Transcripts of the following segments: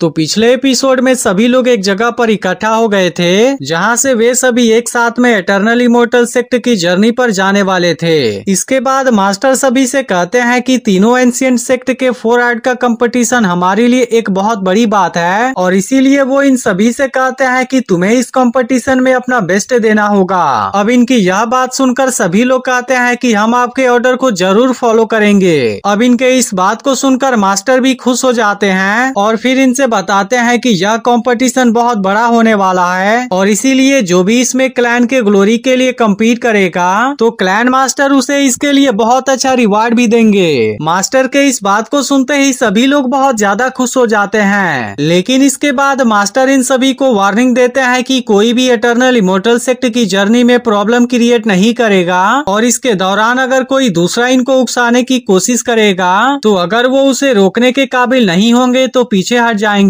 तो पिछले एपिसोड में सभी लोग एक जगह पर इकट्ठा हो गए थे, जहां से वे सभी एक साथ में इटर्नल इमोर्टल सेक्ट की जर्नी पर जाने वाले थे। इसके बाद मास्टर सभी से कहते हैं कि तीनों एंशिएंट सेक्ट के 4 आर्ट का कंपटीशन हमारे लिए एक बहुत बड़ी बात है और इसीलिए वो इन सभी से कहते हैं कि तुम्हें इस कंपटीशन में अपना बेस्ट देना होगा। अब इनकी यह बात सुनकर सभी लोग कहते हैं कि हम आपके ऑर्डर को जरूर फॉलो करेंगे। अब इनके इस बात को सुनकर मास्टर भी खुश हो जाते हैं और फिर इनसे बताते हैं कि यह कंपटीशन बहुत बड़ा होने वाला है और इसीलिए जो भी इसमें क्लैन के ग्लोरी के लिए कम्पीट करेगा तो क्लैन मास्टर उसे इसके लिए बहुत अच्छा रिवार्ड भी देंगे। मास्टर के इस बात को सुनते ही सभी लोग बहुत ज्यादा खुश हो जाते हैं, लेकिन इसके बाद मास्टर इन सभी को वार्निंग देते हैं कि कोई भी इटर्नल इमोर्टल सेक्ट की जर्नी में प्रॉब्लम क्रिएट नहीं करेगा और इसके दौरान अगर कोई दूसरा इनको उकसाने की कोशिश करेगा तो अगर वो उसे रोकने के काबिल नहीं होंगे तो पीछे हट जाएंगे,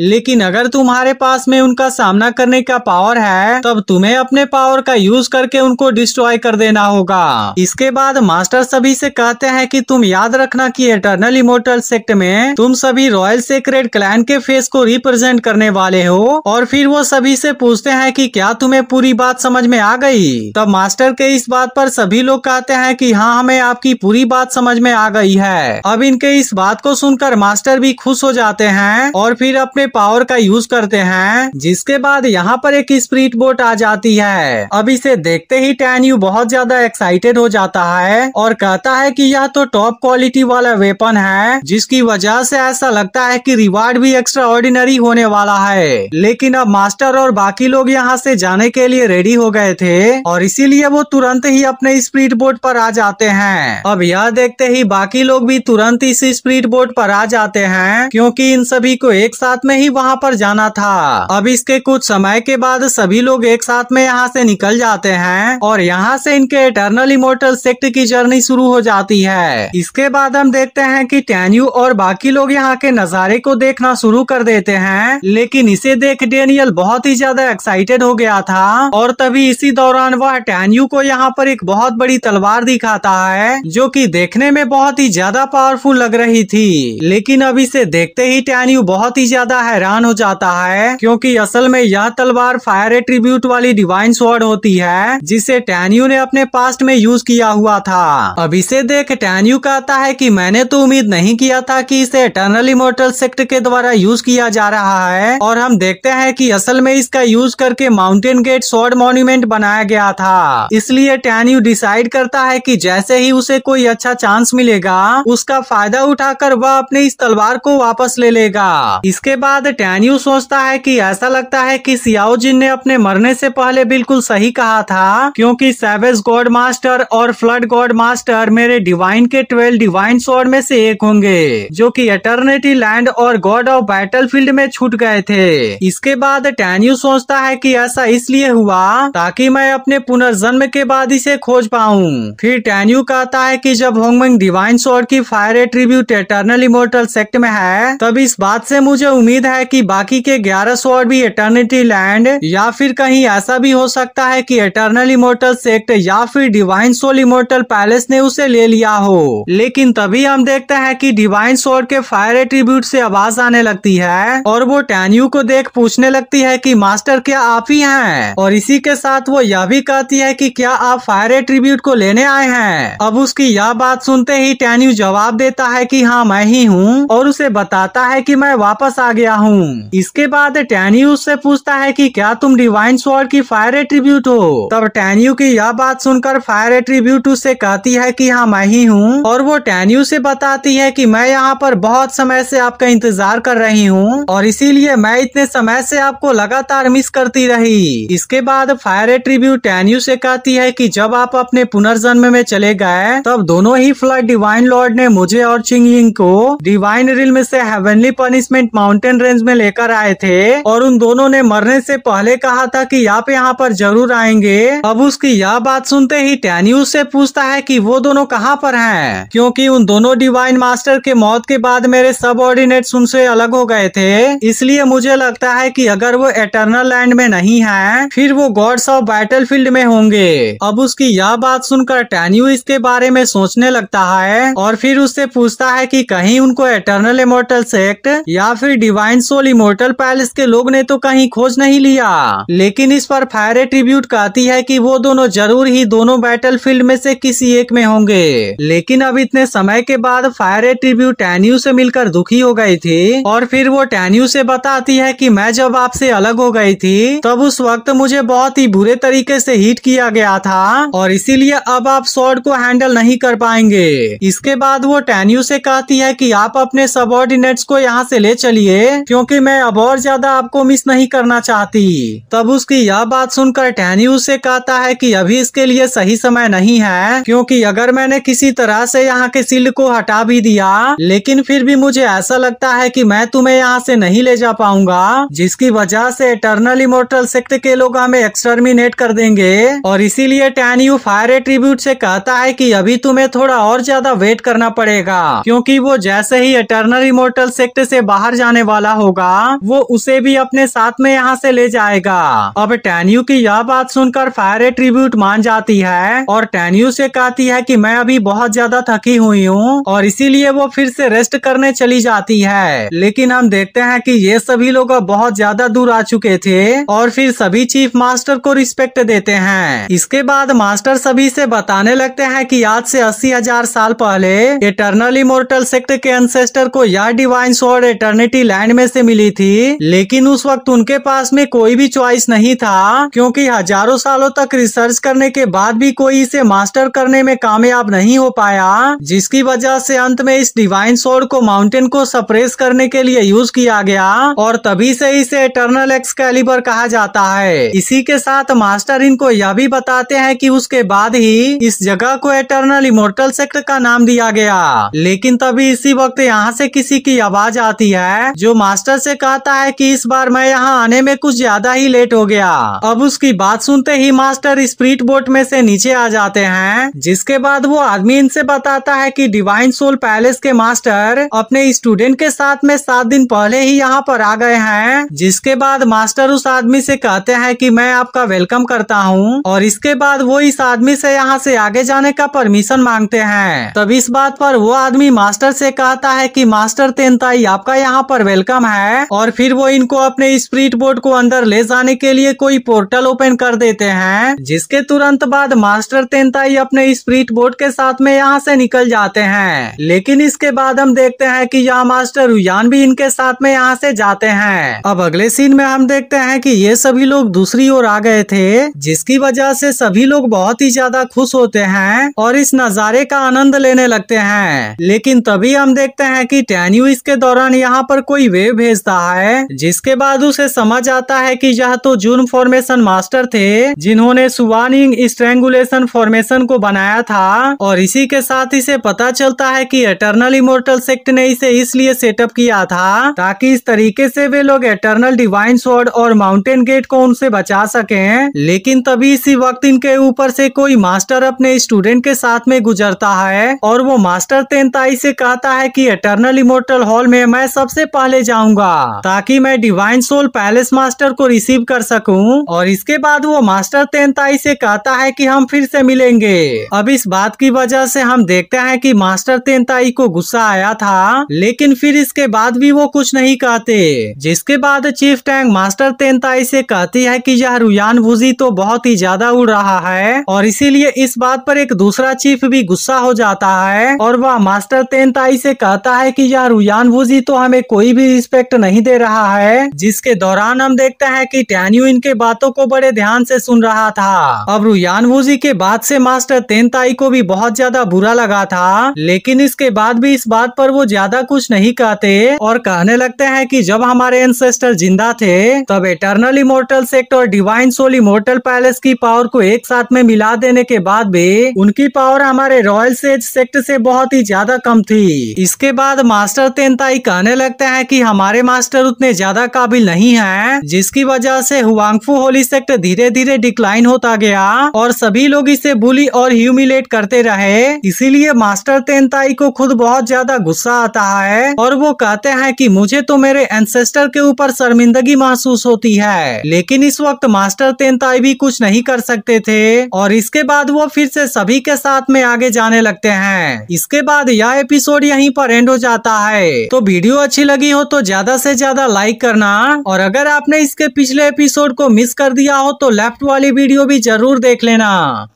लेकिन अगर तुम्हारे पास में उनका सामना करने का पावर है तब तुम्हें अपने पावर का यूज करके उनको डिस्ट्रॉय कर देना होगा। इसके बाद मास्टर सभी से कहते हैं कि तुम याद रखना कि इटर्नल इमोर्टल सेक्ट में तुम सभी रॉयल सेक्रेड क्लैन के फेस को रिप्रेजेंट करने वाले हो। और फिर वो सभी से पूछते हैं कि क्या तुम्हें पूरी बात समझ में आ गई। तब मास्टर के इस बात पर सभी लोग कहते हैं कि हाँ, हमें आपकी पूरी बात समझ में आ गई है। अब इनके इस बात को सुनकर मास्टर भी खुश हो जाते हैं और फिर अपने पावर का यूज करते हैं, जिसके बाद यहाँ पर एक स्पिरिट बोट आ जाती है। अब इसे देखते ही टैन्यू बहुत ज्यादा एक्साइटेड हो जाता है और कहता है कि यह तो टॉप क्वालिटी वाला वेपन है, जिसकी वजह से ऐसा लगता है कि रिवार्ड भी एक्स्ट्रा ऑर्डिनरी होने वाला है। लेकिन अब मास्टर और बाकी लोग यहाँ से जाने के लिए रेडी हो गए थे और इसीलिए वो तुरंत ही अपने स्पिरिट बोट पर आ जाते हैं। अब यह देखते ही बाकी लोग भी तुरंत इस स्पिरिट बोट पर आ जाते हैं, क्योंकि इन सभी को एक साथ में ही वहाँ पर जाना था। अब इसके कुछ समय के बाद सभी लोग एक साथ में यहाँ से निकल जाते हैं और यहाँ से इनके इटर्नल इमोर्टल सेक्ट की जर्नी शुरू हो जाती है। इसके बाद हम देखते हैं कि टैन्यू और बाकी लोग यहाँ के नजारे को देखना शुरू कर देते हैं, लेकिन इसे देख डेनियल बहुत ही ज्यादा एक्साइटेड हो गया था और तभी इसी दौरान वह टैन्यू को यहाँ पर एक बहुत बड़ी तलवार दिखाता है, जो कि देखने में बहुत ही ज्यादा पावरफुल लग रही थी। लेकिन अब इसे देखते ही टैन्यू बहुत ही ज्यादा हैरान हो जाता है, क्योंकि असल में यह तलवार फायर एट्रीब्यूट वाली डिवाइन स्वॉर्ड होती है, जिसे टैन्यू ने अपने पास्ट में यूज किया हुआ था। अब इसे देख टैन्यू कहता है कि मैंने तो उम्मीद नहीं किया था कि इसे इटर्नल इमोर्टल सेक्ट के द्वारा यूज किया जा रहा है। और हम देखते हैं कि असल में इसका यूज करके माउंटेन गेट स्वॉर्ड मॉन्यूमेंट बनाया गया था। इसलिए टैन्यू डिसाइड करता है कि जैसे ही उसे कोई अच्छा चांस मिलेगा उसका फायदा उठाकर वह अपने इस तलवार को वापस ले लेगा। इसके बाद टैन्यू सोचता है कि ऐसा लगता है कि सियाओ जिन ने अपने मरने से पहले बिल्कुल सही कहा था, क्योंकि सैवेज गॉड मास्टर और फ्लड गॉड मास्टर मेरे डिवाइन के 12 डिवाइन स्वॉर्ड में से एक होंगे, जो कि एटर्निटी लैंड और गॉड ऑफ बैटलफील्ड में छूट गए थे। इसके बाद टैन्यू सोचता है कि ऐसा इसलिए हुआ ताकि मैं अपने पुनर्जन्म के बाद इसे खोज पाऊं। फिर टैन्यू कहता है कि जब होंगमेंग डिवाइन स्वॉर्ड की fire attribute eternal immortal sect में है, तब इस बात से मुझे उम्मीद है कि बाकी के 11 स्वॉर्ड भी इटर्निटी लैंड या फिर कहीं ऐसा भी हो सकता है कि इटर्नल इमोर्टल सेक्ट या फिर डिवाइन सोल इमोर्टल पैलेस ने उसे ले लिया हो। लेकिन तभी हम देखते हैं कि डिवाइन स्वॉर्ड के फायर एट्रीब्यूट से आवाज आने लगती है और वो टैन्यू को देख पूछने लगती है कि मास्टर क्या आप ही हैं? और इसी के साथ वो यह भी कहती है कि क्या आप फायर एट्रीब्यूट को लेने आए हैं? अब उसकी यह बात सुनते ही टैन्यू जवाब देता है कि हाँ, मैं ही हूँ और उसे बताता है कि मैं वापस आ गया हूँ। इसके बाद टैन्यू उससे पूछता है कि क्या तुम डिवाइन स्वॉर्ड की फायर एट्रीब्यूट हो? तब टैन्यू की यह बात सुनकर फायर एट्रीब्यूट उससे कहती है कि हाँ, मैं ही हूँ और वो टैन्यू से बताती है कि मैं यहाँ पर बहुत समय से आपका इंतजार कर रही हूँ और इसीलिए मैं इतने समय से आपको लगातार मिस करती रही। इसके बाद फायर एट्रीब्यूट टैन्यू से कहती है कि जब आप अपने पुनर्जन्म में चले गए तब दोनों ही फ्लड डिवाइन लॉर्ड ने मुझे और चिंगलिंग को डिवाइन रिल्म से हेवनली पनिशमेंट माउंटेन रेंज में लेकर आए थे और उन दोनों ने मरने से पहले कहा था कि आप यहाँ पर जरूर आएंगे। अब उसकी यह बात सुनते ही टैन्यू से पूछता है कि वो दोनों कहाँ पर हैं, क्योंकि उन दोनों डिवाइन मास्टर के मौत के बाद मेरे सब ऑर्डिनेट्स उनसे अलग हो गए थे, इसलिए मुझे लगता है कि अगर वो एटर्नल लैंड में नहीं है फिर वो गॉड्स ऑफ बैटलफील्ड में होंगे। अब उसकी यह बात सुनकर टैन्यू इसके बारे में सोचने लगता है और फिर उससे पूछता है कि कहीं उनको एटर्नल इमोर्टल सेक्ट या फिर डिवाइन सोल इमोर्टल पैलेस के लोग ने तो कहीं खोज नहीं लिया। लेकिन इस पर फायर ट्रिब्यूट कहती है कि वो दोनों जरूर ही दोनों बैटलफील्ड में से किसी एक में होंगे। लेकिन अब इतने समय के बाद फायर ट्रिब्यूट टैन्यू से मिलकर दुखी हो गई थी और फिर वो टैन्यू से बताती है कि मैं जब आपसे अलग हो गई थी तब उस वक्त मुझे बहुत ही बुरे तरीके से हिट किया गया था और इसीलिए अब आप स्वॉर्ड को हैंडल नहीं कर पाएंगे। इसके बाद वो टैन्यू से कहती है कि आप अपने सबऑर्डिनेट्स को यहाँ से ले चलिए क्योंकि मैं अब और ज्यादा आपको मिस नहीं करना चाहती। तब उसकी यह बात सुनकर टैन्यू से कहता है कि अभी इसके लिए सही समय नहीं है क्योंकि अगर मैंने किसी तरह से यहाँ के शील्ड को हटा भी दिया लेकिन फिर भी मुझे ऐसा लगता है कि मैं तुम्हें यहाँ से नहीं ले जा पाऊंगा, जिसकी वजह से इटर्नल इमोर्टल सेक्ट के लोग हमें एक्सटर्मिनेट कर देंगे। और इसीलिए टैन्यू फायर ट्रिब्यूट से कहता है कि अभी तुम्हें थोड़ा और ज्यादा वेट करना पड़ेगा क्योंकि वो जैसे ही इटर्नल इमोर्टल सेक्ट से बाहर जाने वाला होगा वो उसे भी अपने साथ में यहाँ से ले जाएगा। अब टैन्यू की यह बात सुनकर फायर ट्रिब्यूट मान जाती है और टैन्यू से कहती है कि मैं अभी बहुत ज्यादा थकी हुई हूँ और इसीलिए वो फिर से रेस्ट करने चली जाती है। लेकिन हम देखते हैं कि ये सभी लोग अब बहुत ज्यादा दूर आ चुके थे और फिर सभी चीफ मास्टर को रिस्पेक्ट देते हैं। इसके बाद मास्टर सभी से बताने लगते हैं कि आज से 80,000 साल पहले इटर्नल इमोर्टल सेक्ट के एंसेस्टर को यह डिवाइन स्वॉर्ड इटर्निटी लैंड में से मिली थी, लेकिन उस वक्त उनके पास में कोई भी चॉइस नहीं था क्योंकि हजारों सालों तक रिसर्च करने के बाद भी कोई इसे मास्टर करने में कामयाब नहीं हो पाया, जिसकी वजह से अंत में इस डिवाइन स्वॉर्ड को माउंटेन को सप्रेस करने के लिए यूज किया गया और तभी से इसे इटर्नल एक्सकैलिबर कहा जाता है। इसी के साथ मास्टर इनको यह भी बताते हैं कि उसके बाद ही इस जगह को इटर्नल इमोर्टल सेक्ट का नाम दिया गया। लेकिन तभी इसी वक्त यहाँ से किसी की आवाज आती है जो मास्टर से कहता है कि इस बार मैं यहाँ आने में कुछ ज्यादा ही लेट हो गया। अब उसकी बात सुनते ही मास्टर स्पिरिट बोट में से नीचे आ जाते हैं, जिसके बाद वो आदमी इनसे बताता है कि डिवाइन सोल पैलेस के मास्टर अपने स्टूडेंट के साथ में 7 दिन पहले ही यहाँ पर आ गए हैं। जिसके बाद मास्टर उस आदमी से कहते हैं कि मैं आपका वेलकम करता हूँ और इसके बाद वो इस आदमी से यहाँ से आगे जाने का परमिशन मांगते हैं। तब इस बात पर वो आदमी मास्टर से कहता है कि मास्टर तेनताई आपका यहाँ पर वेलकम है और फिर वो इनको अपने स्पिरिट बोट को अंदर ले जाने के लिए कोई पोर्टल ओपन कर देते हैं, जिसके तुरंत बाद मास्टर तेनताई अपने स्पिरिट बोट के साथ में यहाँ से निकल जाते हैं। लेकिन इसके बाद हम देखते हैं कि यह मास्टर रुयान भी इनके साथ में यहाँ से जाते हैं। अब अगले सीन में हम देखते हैं कि ये सभी लोग दूसरी ओर आ गए थे, जिसकी वजह से सभी लोग बहुत ही ज्यादा खुश होते हैं और इस नजारे का आनंद लेने लगते हैं। लेकिन तभी हम देखते हैं कि टैन्यू इसके दौरान यहाँ पर कोई वेव भेजता है, जिसके बाद उसे समझ आता है कि यह तो जून फॉर्मेशन मास्टर थे जिन्होंने सुवानिंग स्ट्रेंगुलेशन फॉर्मेशन को बनाया था और इसी के साथ इसे पता चलता है कि इटर्नल इमोर्टल सेक्ट ने इसे इसलिए सेटअप किया था ताकि इस तरीके से वे लोग इटर्नल डिवाइन स्वॉर्ड और माउंटेन गेट को उनसे बचा सकें। लेकिन तभी इसी वक्त इनके ऊपर से कोई मास्टर अपने स्टूडेंट के साथ में गुजरता है और वो मास्टर तेनताई से कहता है कि इटर्नल इमोर्टल हॉल में मैं सबसे पहले जाऊंगा ताकि मैं डिवाइन सोल पैलेस मास्टर को रिसीव कर सकूं। और इसके बाद वो मास्टर तेनताई से कहता है कि हम फिर से मिलेंगे। अब इस बात की वजह से हम देखते हैं कि मास्टर तेनताई को गुस्सा आया था, लेकिन फिर इसके बाद भी वो कुछ नहीं कहते। जिसके बाद चीफ टैंक मास्टर तेनताई से कहती है कि यह रुयान वूजी तो बहुत ही ज्यादा उड़ रहा है और इसीलिए इस बात पर एक दूसरा चीफ भी गुस्सा हो जाता है और वह मास्टर तेनताई से कहता है कि यह रुयान वूजी तो हमें कोई भी रिस्पेक्ट नहीं दे रहा है। जिसके दौरान हम देखते हैं कि टैन्यू इनके बातों को बड़े ध्यान से सुन रहा था। अब रुयान वूजी के बाद से मास्टर तेनताई को भी बहुत ज्यादा बुरा लगा था, लेकिन इसके बाद भी इस बात पर वो ज्यादा कुछ नहीं कहते और कहने लगते हैं कि जब हमारे एंसेस्टर जिंदा थे तब इटर्नल इमोर्टल सेक्ट और डिवाइन सोल इमोर्टल पैलेस की पावर को एक साथ में मिला देने के बाद भी उनकी पावर हमारे रॉयल सेज सेक्ट से बहुत ही ज्यादा कम थी। इसके बाद मास्टर तेनताई कहने लगते हैं कि हमारे मास्टर उतने ज्यादा काबिल नहीं हैं, जिसकी वजह से हुआंगफू होली सेक्ट धीरे धीरे डिक्लाइन होता गया और सभी लोग इसे बुली और ह्यूमिलेट करते रहे। इसीलिए मास्टर तेनताई को खुद बहुत ज्यादा गुस्सा आता है और वो कहते हैं कि मुझे तो मेरे एंसेस्टर के ऊपर शर्मिंदगी महसूस होती है। लेकिन इस वक्त मास्टर तेनताई भी कुछ नहीं कर सकते थे और इसके बाद वो फिर से सभी के साथ में आगे जाने लगते हैं। इसके बाद यह एपिसोड यहीं पर एंड हो जाता है। तो वीडियो अच्छी अच्छी लगी हो तो ज्यादा से ज्यादा लाइक करना, और अगर आपने इसके पिछले एपिसोड को मिस कर दिया हो तो लेफ्ट वाली वीडियो भी जरूर देख लेना।